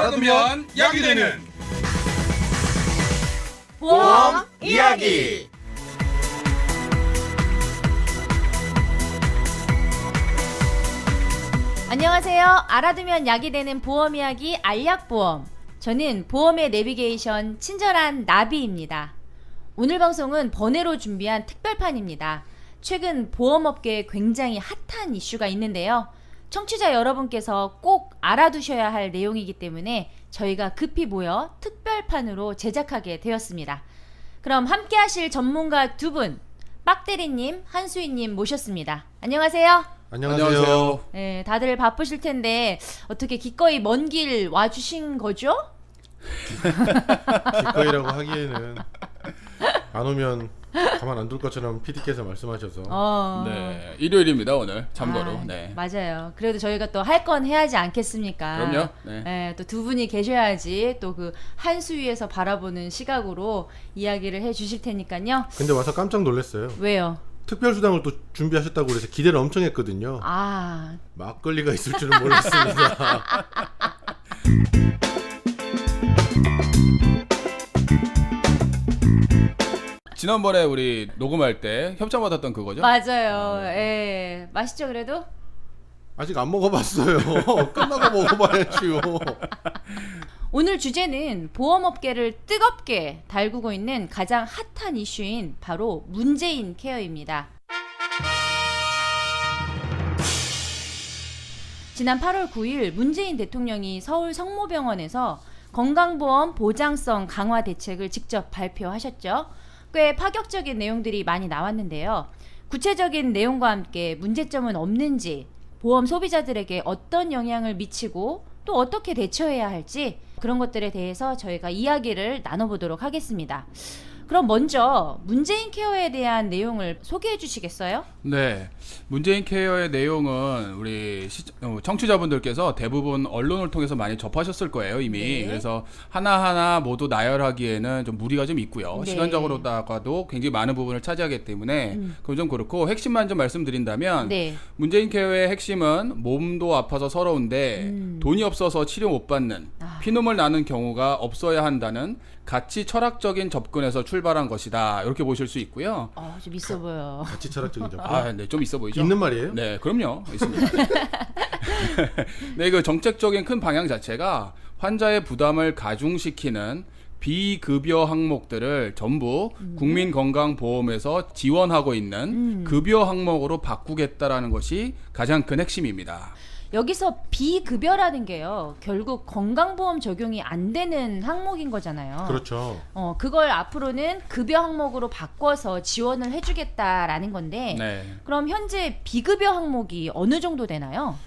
알아두면 약이 되는 보험 이야기. 안녕하세요. 알아두면 약이 되는 보험 이야기 알약보험. 저는 보험의 내비게이션 친절한 나비입니다. 오늘 방송은 번외로 준비한 특별판입니다. 최근 보험업계에 굉장히 핫한 이슈가 있는데요. 청취자 여러분께서 꼭 알아두셔야 할 내용이기 때문에 저희가 급히 모여 특별판으로 제작하게 되었습니다. 그럼 함께 하실 전문가 두 분, 빡대리님, 한수희님 모셨습니다. 안녕하세요. 안녕하세요. 네, 다들 바쁘실 텐데 어떻게 기꺼이 먼 길 와주신 거죠? 기꺼이라고 하기에는 안 오면 가만 안 둘 것처럼 PD께서 말씀하셔서 네, 일요일입니다 오늘 참고로. 네. 맞아요. 그래도 저희가 또 할 건 해야지 않겠습니까? 그럼요. 네. 네, 또 두 분이 계셔야지 또 그 한수 위에서 바라보는 시각으로 이야기를 해주실 테니까요. 근데 와서 깜짝 놀랐어요. 왜요? 특별수당을 또 준비하셨다고 그래서 기대를 엄청 했거든요. 막걸리가 있을 줄은 몰랐습니다. 지난번에 우리 녹음할 때 협찬 받았던 그거죠? 맞아요. 예. 맛있죠 그래도? 아직 안 먹어봤어요. 끝나고 먹어봐야지요. 오늘 주제는 보험업계를 뜨겁게 달구고 있는 가장 핫한 이슈인 바로 문재인 케어입니다. 지난 8월 9일 문재인 대통령이 서울 성모병원에서 건강보험 보장성 강화 대책을 직접 발표하셨죠. 꽤 파격적인 내용들이 많이 나왔는데요. 구체적인 내용과 함께 문제점은 없는지, 보험 소비자들에게 어떤 영향을 미치고 또 어떻게 대처해야 할지 그런 것들에 대해서 저희가 이야기를 나눠보도록 하겠습니다. 그럼 먼저 문재인 케어에 대한 내용을 소개해 주시겠어요? 네, 문재인 케어의 내용은 우리 청취자분들께서 대부분 언론을 통해서 많이 접하셨을 거예요 이미. 네. 그래서 하나하나 모두 나열하기에는 좀 무리가 좀 있고요. 네. 시간적으로다가도 굉장히 많은 부분을 차지하기 때문에 그건 좀 그렇고, 핵심만 좀 말씀드린다면 네. 문재인 케어의 핵심은 몸도 아파서 서러운데 돈이 없어서 치료 못 받는, 피눈물 나는 경우가 없어야 한다는 가치 철학적인 접근에서 출발한 것이다, 이렇게 보실 수 있고요. 좀 있어 보여. 가치 철학적인 접근. 네, 좀 있어 보이죠? 있는 말이에요? 네, 그럼요. 있습니다. 네, 그 정책적인 큰 방향 자체가 환자의 부담을 가중시키는 비급여 항목들을 전부 국민건강보험에서 지원하고 있는 급여 항목으로 바꾸겠다라는 것이 가장 큰 핵심입니다. 여기서 비급여라는 게요, 결국 건강보험 적용이 안 되는 항목인 거잖아요. 그렇죠. 그걸 앞으로는 급여 항목으로 바꿔서 지원을 해주겠다라는 건데, 네. 그럼 현재 비급여 항목이 어느 정도 되나요?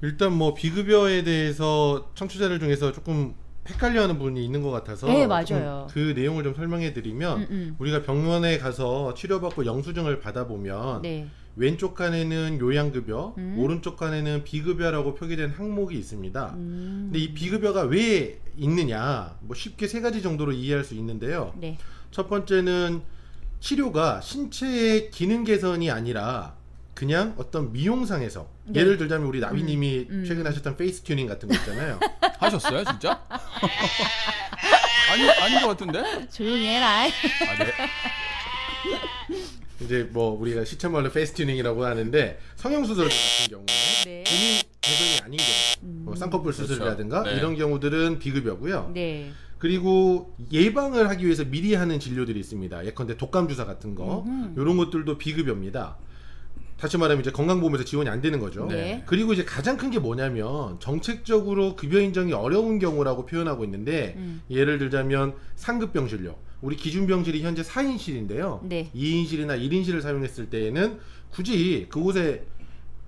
일단 뭐 비급여에 대해서 청취자들 중에서 조금 헷갈려하는 부분이 있는 것 같아서 네, 맞아요. 그 내용을 좀 설명해 드리면 우리가 병원에 가서 치료받고 영수증을 받아보면 네. 왼쪽 칸에는 요양급여, 오른쪽 칸에는 비급여라고 표기된 항목이 있습니다. 근데 이 비급여가 왜 있느냐, 뭐 쉽게 세 가지 정도로 이해할 수 있는데요. 네. 첫 번째는 치료가 신체의 기능 개선이 아니라 그냥 어떤 미용상에서, 네. 예를 들자면 우리 나비님이 최근에 하셨던 페이스 튜닝 같은 거 있잖아요. 하셨어요, 진짜? 아닌 것 같은데? 조용히 해라. 아, 네. 이제 뭐 우리가 시체말로 페이스 튜닝이라고 하는데 성형수술 같은 경우에 네. 기능 개선이 아닌 경우, 뭐 쌍꺼풀 수술이라든가 그렇죠. 네. 이런 경우들은 비급여고요. 네. 그리고 예방을 하기 위해서 미리 하는 진료들이 있습니다. 예컨대 독감 주사 같은 거, 이런 것들도 비급여입니다. 다시 말하면 이제 건강보험에서 지원이 안 되는 거죠. 네. 그리고 이제 가장 큰 게 뭐냐면 정책적으로 급여 인정이 어려운 경우라고 표현하고 있는데, 예를 들자면 상급병 진료, 우리 기준병실이 현재 4인실인데요. 네. 2인실이나 1인실을 사용했을 때에는 굳이 그곳에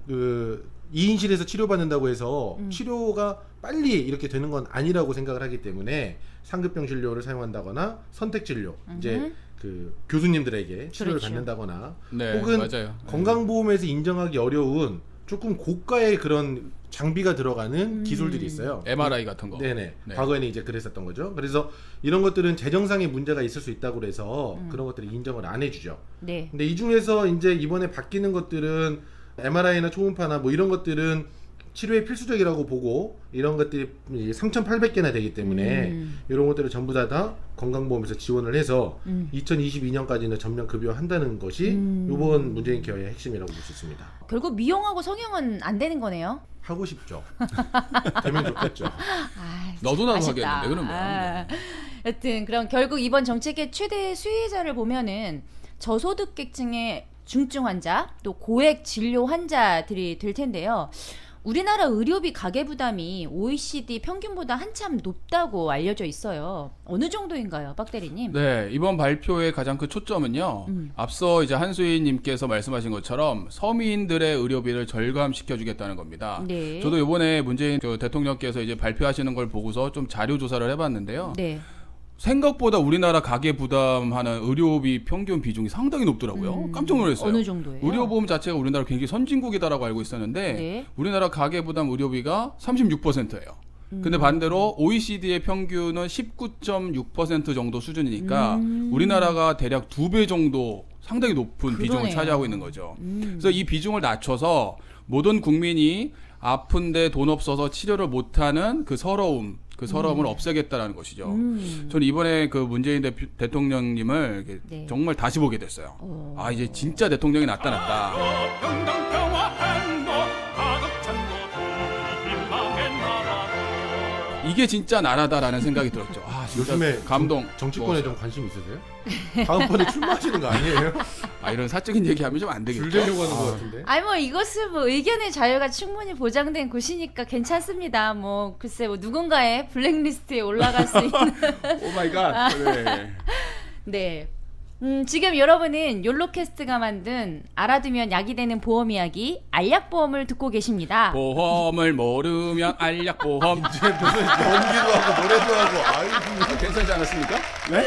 그 2인실에서 치료받는다고 해서 치료가 빨리 이렇게 되는 건 아니라고 생각을 하기 때문에 상급병 진료를 사용한다거나 선택 진료, 이제 그 교수님들에게 치료를 그렇죠. 받는다거나, 네, 혹은 맞아요. 건강보험에서 인정하기 어려운 조금 고가의 그런 장비가 들어가는 기술들이 있어요. MRI 같은 거. 네네. 네. 과거에는 이제 그랬었던 거죠. 그래서 이런 것들은 재정상의 문제가 있을 수 있다고 그래서 그런 것들을 인정을 안 해주죠. 네. 근데 이 중에서 이제 이번에 바뀌는 것들은 MRI나 초음파나 뭐 이런 것들은 치료에 필수적이라고 보고 이런 것들이 3,800개나 되기 때문에 이런 것들을 전부 다 건강보험에서 지원을 해서 2022년까지는 전면 급여한다는 것이 이번 문재인 케어의 핵심이라고 볼 수 있습니다. 결국 미용하고 성형은 안 되는 거네요. 하고 싶죠. 되면 좋겠죠. 아, 너도 나도 아쉽다. 하겠는데 그러면. 아, 여튼 그럼 결국 이번 정책의 최대 수혜자를 보면은 저소득계층의 중증 환자 또 고액 진료 환자들이 될 텐데요. 우리나라 의료비 가계 부담이 OECD 평균보다 한참 높다고 알려져 있어요. 어느 정도인가요, 박 대리님? 네, 이번 발표의 가장 큰 초점은요. 앞서 이제 한수희님께서 말씀하신 것처럼 서민들의 의료비를 절감시켜주겠다는 겁니다. 네. 저도 이번에 문재인 대통령께서 이제 발표하시는 걸 보고서 좀 자료 조사를 해봤는데요. 네. 생각보다 우리나라 가계 부담하는 의료비 평균 비중이 상당히 높더라고요. 깜짝 놀랐어요. 어느 정도예요? 의료보험 자체가 우리나라 굉장히 선진국이다라고 알고 있었는데 네. 우리나라 가계 부담 의료비가 36%예요. 근데 반대로 OECD의 평균은 19.6% 정도 수준이니까 우리나라가 대략 2배 정도 상당히 높은 비중을 그러네요. 차지하고 있는 거죠. 그래서 이 비중을 낮춰서 모든 국민이 아픈데 돈 없어서 치료를 못하는 그 서러움을 없애겠다라는 것이죠. 저는 이번에 그 문재인 대통령님을 이렇게 네. 정말 다시 보게 됐어요. 아, 이제 진짜 대통령이 나타났다. 이게 진짜 나라다라는 생각이 들었죠. 아, 진짜 요즘에 감동. 정치권에 좀 관심 있으세요? 다음번에 출마하시는 거 아니에요? 아, 이런 사적인 얘기하면 좀 안 되겠죠. 줄되려고 하는 것 같은데. 아니 뭐 이것은 뭐 의견의 자유가 충분히 보장된 곳이니까 괜찮습니다. 뭐 글쎄 뭐 누군가의 블랙리스트에 올라갈 수 있는 오 마이 갓. 네. 네. 지금 여러분은 욜로캐스트가 만든 알아두면 약이 되는 보험 이야기 알약보험을 듣고 계십니다. 보험을 모르면 알약보험. 이제 무슨 연기도 하고 노래도 하고 아이고. 괜찮지 않았습니까? 네?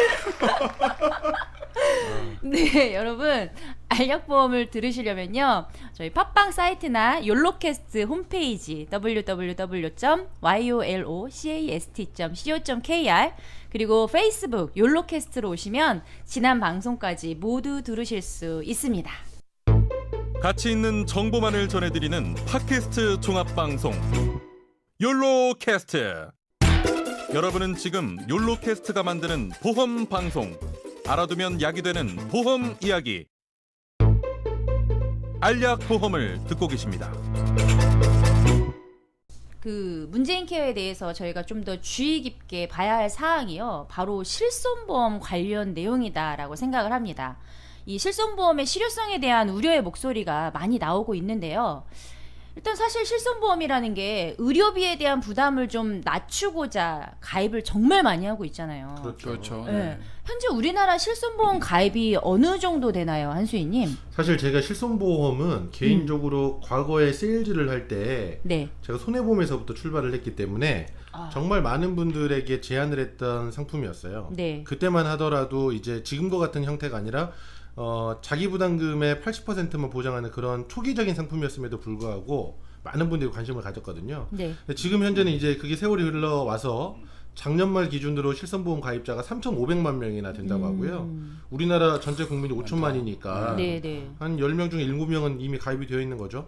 네, 여러분 알약보험을 들으시려면요 저희 팟빵 사이트나 욜로캐스트 홈페이지 www.yolocast.co.kr 그리고 페이스북 욜로캐스트로 오시면 지난 방송까지 모두 들으실 수 있습니다. 가치 있는 정보만을 전해드리는 팟캐스트 종합방송 욜로캐스트. 여러분은 지금 욜로캐스트가 만드는 보험 방송 알아두면 약이 되는 보험 이야기 알약보험을 듣고 계십니다. 그 문재인 케어에 대해서 저희가 좀 더 주의 깊게 봐야 할 사항이요. 바로 실손보험 관련 내용이다라고 생각을 합니다. 이 실손보험의 실효성에 대한 우려의 목소리가 많이 나오고 있는데요. 일단 사실 실손보험이라는 게 의료비에 대한 부담을 좀 낮추고자 가입을 정말 많이 하고 있잖아요. 그렇죠. 네. 네. 현재 우리나라 실손보험 가입이 어느 정도 되나요, 한수희님? 사실 제가 실손보험은 개인적으로 과거에 세일즈를 할 때 네. 제가 손해보험에서부터 출발을 했기 때문에 정말 많은 분들에게 제안을 했던 상품이었어요. 네. 그때만 하더라도 이제 지금과 같은 형태가 아니라 자기 부담금의 80%만 보장하는 그런 초기적인 상품이었음에도 불구하고 많은 분들이 관심을 가졌거든요. 네. 근데 지금 현재는 이제 그게 세월이 흘러와서 작년 말 기준으로 실손보험 가입자가 3,500만 명이나 된다고 하고요. 우리나라 전체 국민이 5천만이니까 네, 네. 한 10명 중에 7명은 이미 가입이 되어 있는 거죠.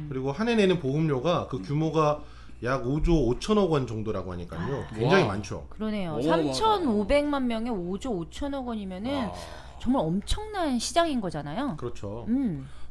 그리고 한 해 내는 보험료가 그 규모가 약 5조 5천억 원 정도라고 하니까요. 굉장히 와. 많죠. 그러네요. 어마어마하다. 3,500만 명에 5조 5천억 원이면은 정말 엄청난 시장인 거잖아요. 그렇죠.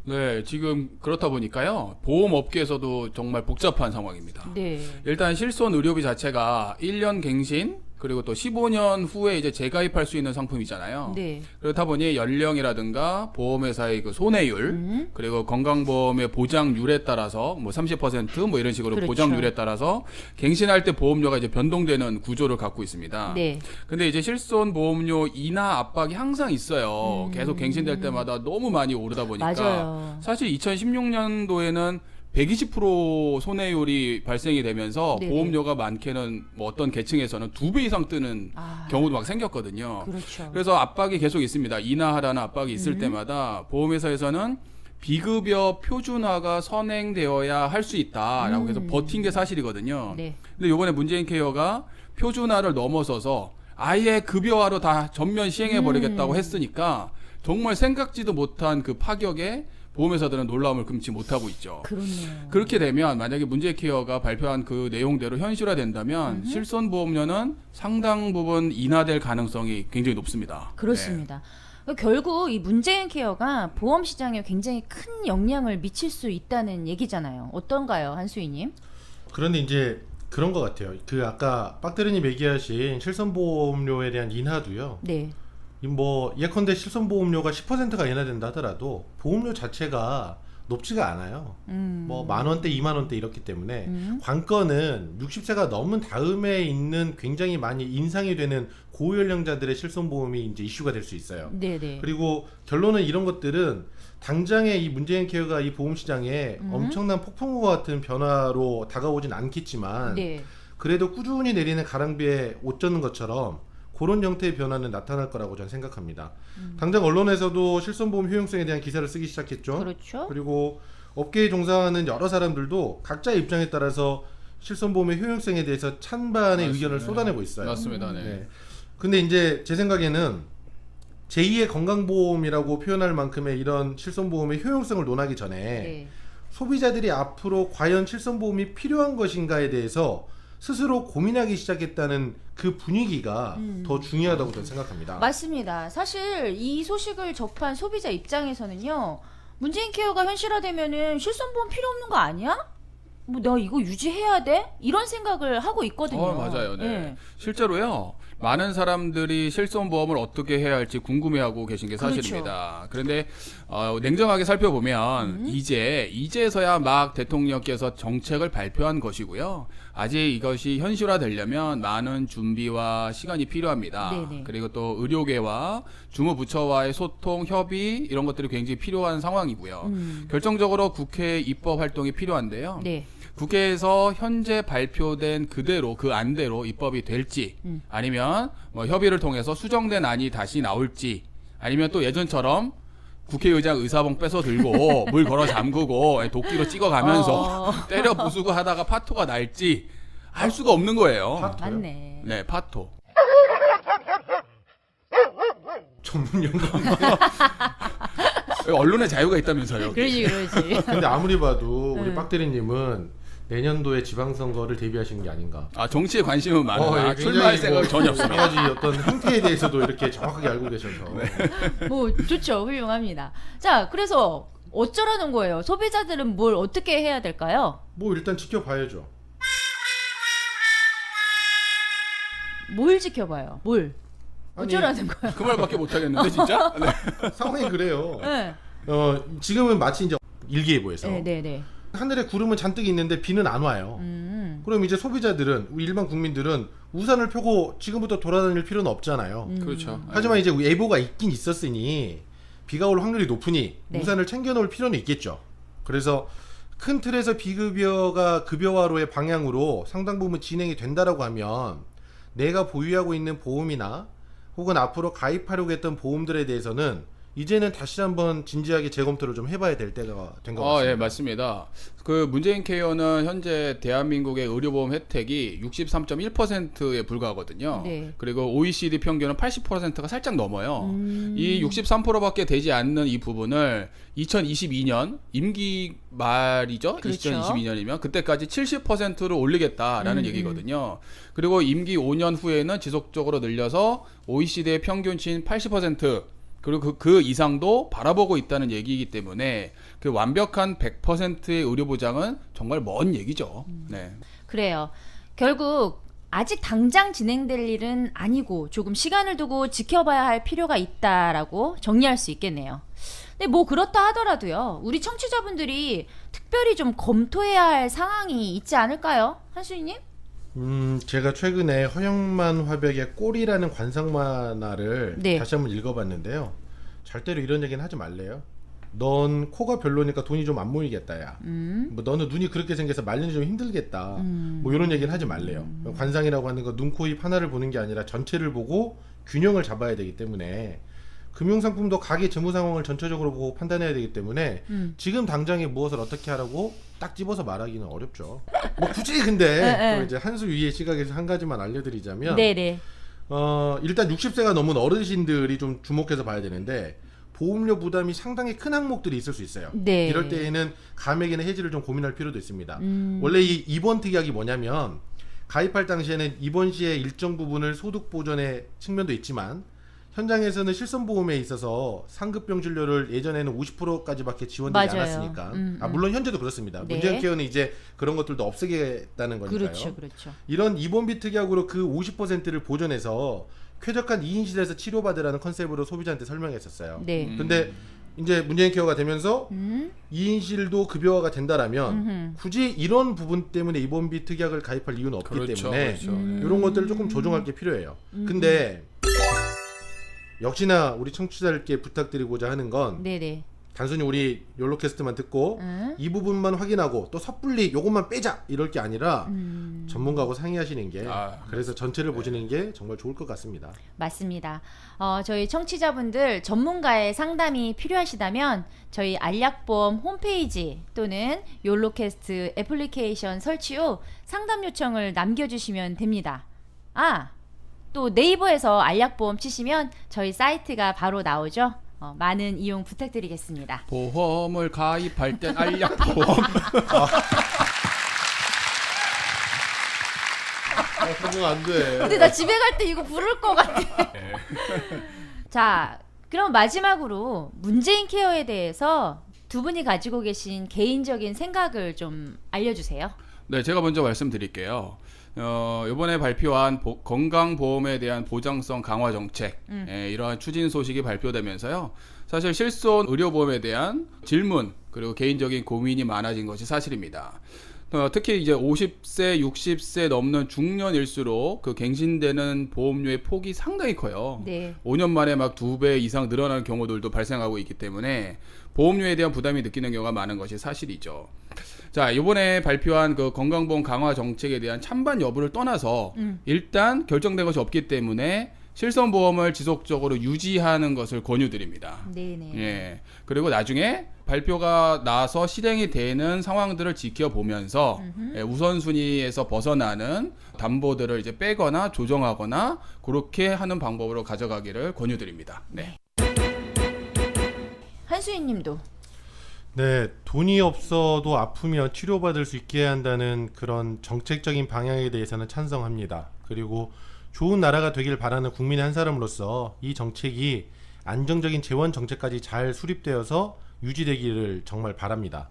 네, 지금 그렇다 보니까요. 보험업계에서도 정말 복잡한 상황입니다. 네. 일단 실손 의료비 자체가 1년 갱신 그리고 또 15년 후에 이제 재가입할 수 있는 상품이잖아요. 네. 그렇다 보니 연령이라든가 보험회사의 그 손해율 그리고 건강보험의 보장률에 따라서 뭐 30% 이런 식으로 그렇죠. 보장률에 따라서 갱신할 때 보험료가 이제 변동되는 구조를 갖고 있습니다. 네. 근데 이제 실손 보험료 인하 압박이 항상 있어요. 계속 갱신될 때마다 너무 많이 오르다 보니까 맞아요. 사실 2016년도에는 120% 손해율이 발생이 되면서 네네. 보험료가 많게는 뭐 어떤 계층에서는 2배 이상 뜨는 경우도 막 생겼거든요. 그렇죠. 그래서 압박이 계속 있습니다. 인하하라는 압박이 있을 때마다 보험회사에서는 비급여 표준화가 선행되어야 할 수 있다라고 해서 버틴 게 사실이거든요. 네. 근데 이번에 문재인 케어가 표준화를 넘어서서 아예 급여화로 다 전면 시행해 버리겠다고 했으니까 정말 생각지도 못한 그 파격에 보험회사들은 놀라움을 금치 못하고 있죠. 그렇네요. 그렇게 되면 만약에 문제케어가 발표한 그 내용대로 현실화된다면 실손보험료는 상당 부분 인하될 가능성이 굉장히 높습니다. 그렇습니다. 결국 이 문재인 케어가 보험 시장에 굉장히 큰 영향을 미칠 수 있다는 얘기잖아요. 어떤가요, 한수희님? 그런데 이제 그런 것 같아요. 그 아까 빡대리님 얘기하신 실손보험료에 대한 인하도요. 네. 뭐 예컨대 실손보험료가 10%가 인하된다 하더라도 보험료 자체가 높지가 않아요. 뭐 10,000원대, 20,000원대 이렇기 때문에 관건은 60세가 넘은 다음에 있는 굉장히 많이 인상이 되는 고연령자들의 실손보험이 이제 이슈가 될 수 있어요. 네네. 그리고 결론은 이런 것들은 당장에 이 문재인 케어가 이 보험 시장에 엄청난 폭풍우와 같은 변화로 다가오진 않겠지만 네. 그래도 꾸준히 내리는 가랑비에 옷 젖는 것처럼 그런 형태의 변화는 나타날 거라고 저는 생각합니다. 당장 언론에서도 실손보험 효용성에 대한 기사를 쓰기 시작했죠. 그렇죠. 그리고 업계에 종사하는 여러 사람들도 각자의 입장에 따라서 실손보험의 효용성에 대해서 찬반의 의견을 쏟아내고 있어요. 맞습니다. 네. 네. 근데 이제 제 생각에는 제2의 건강보험이라고 표현할 만큼의 이런 실손보험의 효용성을 논하기 전에 네. 소비자들이 앞으로 과연 실손보험이 필요한 것인가에 대해서 스스로 고민하기 시작했다는 그 분위기가 더 중요하다고 저는 생각합니다. 맞습니다. 사실 이 소식을 접한 소비자 입장에서는요. 문재인 케어가 현실화되면은 실손보험 필요 없는 거 아니야? 뭐 내가 이거 유지해야 돼? 이런 생각을 하고 있거든요. 맞아요. 네. 예. 실제로요. 많은 사람들이 실손보험을 어떻게 해야 할지 궁금해하고 계신 게 그렇죠. 사실입니다. 그런데 냉정하게 살펴보면 이제서야 막 대통령께서 정책을 발표한 것이고요. 아직 이것이 현실화되려면 많은 준비와 시간이 필요합니다. 네네. 그리고 또 의료계와 주무부처와의 소통, 협의 이런 것들이 굉장히 필요한 상황이고요. 결정적으로 국회 입법 활동이 필요한데요. 네. 국회에서 현재 발표된 그대로 그 안대로 입법이 될지 아니면 뭐 협의를 통해서 수정된 안이 다시 나올지 아니면 또 예전처럼 국회의장 의사봉 뺏어 들고 물 걸어 잠그고 도끼로 찍어가면서 때려 부수고 하다가 파토가 날지 알 수가 없는 거예요. 파토요? 맞네. 네, 파토. 전문 용어. 언론의 자유가 있다면서요. 그러지. 근데 아무리 봐도 우리 네. 빡대리님은 내년도에 지방선거를 대비하시는 게 아닌가. 아, 정치에 관심은 많으나 굉장히 출마할 생각이 전혀 여러 없습니다. 가지 어떤 행태에 대해서도 이렇게 정확하게 알고 계셔서. 뭐 좋죠. 훌륭합니다. 자, 그래서 어쩌라는 거예요? 소비자들은 뭘 어떻게 해야 될까요? 뭐 일단 지켜봐야죠. 뭘 지켜봐요? 뭘? 아니, 어쩌라는 거예요? 그 말밖에 못 하겠는데 진짜? 네. 상황이 그래요. 네. 지금은 마치 이제 일기예보에서 네. 하늘에 구름은 잔뜩 있는데 비는 안 와요. 그럼 이제 소비자들은 우리 일반 국민들은 우산을 펴고 지금부터 돌아다닐 필요는 없잖아요. 그렇죠. 하지만 이제 예보가 있긴 있었으니 비가 올 확률이 높으니 네. 우산을 챙겨 놓을 필요는 있겠죠. 그래서 큰 틀에서 비급여가 급여화로의 방향으로 상당 부분 진행이 된다라고 하면 내가 보유하고 있는 보험이나 혹은 앞으로 가입하려고 했던 보험들에 대해서는 이제는 다시 한번 진지하게 재검토를 좀 해봐야 될 때가 된 것 같습니다. 예, 맞습니다. 그 문재인 케어는 현재 대한민국의 의료보험 혜택이 63.1%에 불과하거든요. 네. 그리고 OECD 평균은 80%가 살짝 넘어요. 이 63%밖에 되지 않는 이 부분을 2022년 임기 말이죠. 그렇죠. 2022년이면 그때까지 70%를 올리겠다라는 얘기거든요. 그리고 임기 5년 후에는 지속적으로 늘려서 OECD의 평균치인 80% 그리고 그 이상도 바라보고 있다는 얘기이기 때문에 그 완벽한 100%의 의료 보장은 정말 먼 얘기죠. 네. 그래요. 결국 아직 당장 진행될 일은 아니고 조금 시간을 두고 지켜봐야 할 필요가 있다라고 정리할 수 있겠네요. 근데 뭐 그렇다 하더라도요. 우리 청취자분들이 특별히 좀 검토해야 할 상황이 있지 않을까요? 한수희님? 제가 최근에 허영만 화백의 꼴이라는 관상 만화를 네. 다시 한번 읽어봤는데요. 절대로 이런 얘기는 하지 말래요. 넌 코가 별로니까 돈이 좀 안 모이겠다, 야. 뭐 너는 눈이 그렇게 생겨서 말리는 좀 힘들겠다. 뭐 이런 얘기는 하지 말래요. 관상이라고 하는 거 눈, 코, 입 하나를 보는 게 아니라 전체를 보고 균형을 잡아야 되기 때문에 금융상품도 가계 재무 상황을 전체적으로 보고 판단해야 되기 때문에 지금 당장에 무엇을 어떻게 하라고 딱 집어서 말하기는 어렵죠. 뭐 굳이 근데 네. 또 이제 한수위의 시각에서 한 가지만 알려드리자면 네네. 일단 60세가 넘은 어르신들이 좀 주목해서 봐야 되는데 보험료 부담이 상당히 큰 항목들이 있을 수 있어요. 네. 이럴 때에는 감액이나 해지를 좀 고민할 필요도 있습니다. 원래 이 입원 특약이 뭐냐면 가입할 당시에는 입원 시에 일정 부분을 소득 보전의 측면도 있지만 현장에서는 실손보험에 있어서 상급병 진료를 예전에는 50%까지밖에 지원되지 맞아요. 않았으니까 물론 현재도 그렇습니다. 네. 문재인 케어는 이제 그런 것들도 없애겠다는 거니까요. 그렇죠, 그렇죠. 이런 입원비 특약으로 그 50%를 보전해서 쾌적한 2인실에서 치료받으라는 컨셉으로 소비자한테 설명했었어요. 네. 근데 이제 문재인 케어가 되면서 2인실도 급여화가 된다라면 굳이 이런 부분 때문에 입원비 특약을 가입할 이유는 없기 그렇죠, 때문에 그렇죠. 이런 것들을 조금 조정할 게 필요해요. 근데 역시나 우리 청취자들께 부탁드리고자 하는 건 네네. 단순히 우리 욜로캐스트만 듣고 이 부분만 확인하고 또 섣불리 요것만 빼자 이럴 게 아니라 전문가하고 상의하시는 게 그래서 전체를 보시는 게 정말 좋을 것 같습니다. 맞습니다. 저희 청취자분들 전문가의 상담이 필요하시다면 저희 알약보험 홈페이지 또는 욜로캐스트 애플리케이션 설치 후 상담 요청을 남겨주시면 됩니다. 또 네이버에서 알약보험 치시면 저희 사이트가 바로 나오죠. 많은 이용 부탁드리겠습니다. 보험을 가입할 땐 알약보험. 그런 거 안 돼. 근데 나 집에 갈 때 이거 부를 것 같아. 자, 그럼 마지막으로 문재인 케어에 대해서 두 분이 가지고 계신 개인적인 생각을 좀 알려주세요. 네, 제가 먼저 말씀드릴게요. 이번에 발표한 건강보험에 대한 보장성 강화 정책, 이러한 추진 소식이 발표되면서요. 사실 실손 의료보험에 대한 질문 그리고 개인적인 고민이 많아진 것이 사실입니다. 특히 이제 50세, 60세 넘는 중년일수록 그 갱신되는 보험료의 폭이 상당히 커요. 네. 5년 만에 막 2배 이상 늘어나는 경우들도 발생하고 있기 때문에 보험료에 대한 부담이 느끼는 경우가 많은 것이 사실이죠. 자, 이번에 발표한 그 건강보험 강화 정책에 대한 찬반 여부를 떠나서 일단 결정된 것이 없기 때문에 실손보험을 지속적으로 유지하는 것을 권유드립니다. 네네. 예. 그리고 나중에 발표가 나서 실행이 되는 상황들을 지켜보면서 우선순위에서 벗어나는 담보들을 이제 빼거나 조정하거나 그렇게 하는 방법으로 가져가기를 권유드립니다. 네. 한수희님도. 네, 돈이 없어도 아프면 치료받을 수 있게 한다는 그런 정책적인 방향에 대해서는 찬성합니다. 그리고 좋은 나라가 되길 바라는 국민의 한 사람으로서 이 정책이 안정적인 재원 정책까지 잘 수립되어서 유지되기를 정말 바랍니다.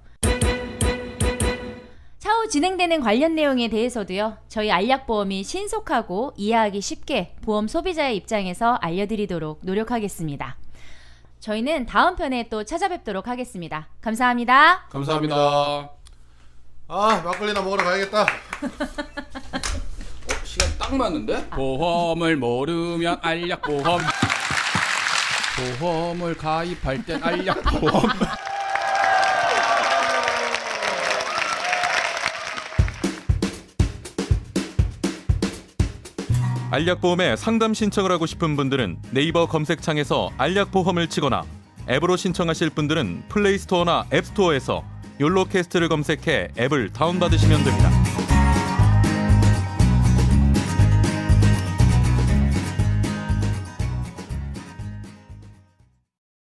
차후 진행되는 관련 내용에 대해서도요. 저희 알약보험이 신속하고 이해하기 쉽게 보험 소비자의 입장에서 알려드리도록 노력하겠습니다. 저희는 다음 편에 또 찾아뵙도록 하겠습니다. 감사합니다. 감사합니다. 막걸리나 먹으러 가야겠다. 시간 딱 맞는데? 보험을 모르면 알약보험. 보험을 가입할 땐 알약보험. 알약보험에 상담 신청을 하고 싶은 분들은 네이버 검색창에서 알약보험을 치거나 앱으로 신청하실 분들은 플레이스토어나 앱스토어에서 욜로캐스트를 검색해 앱을 다운받으시면 됩니다.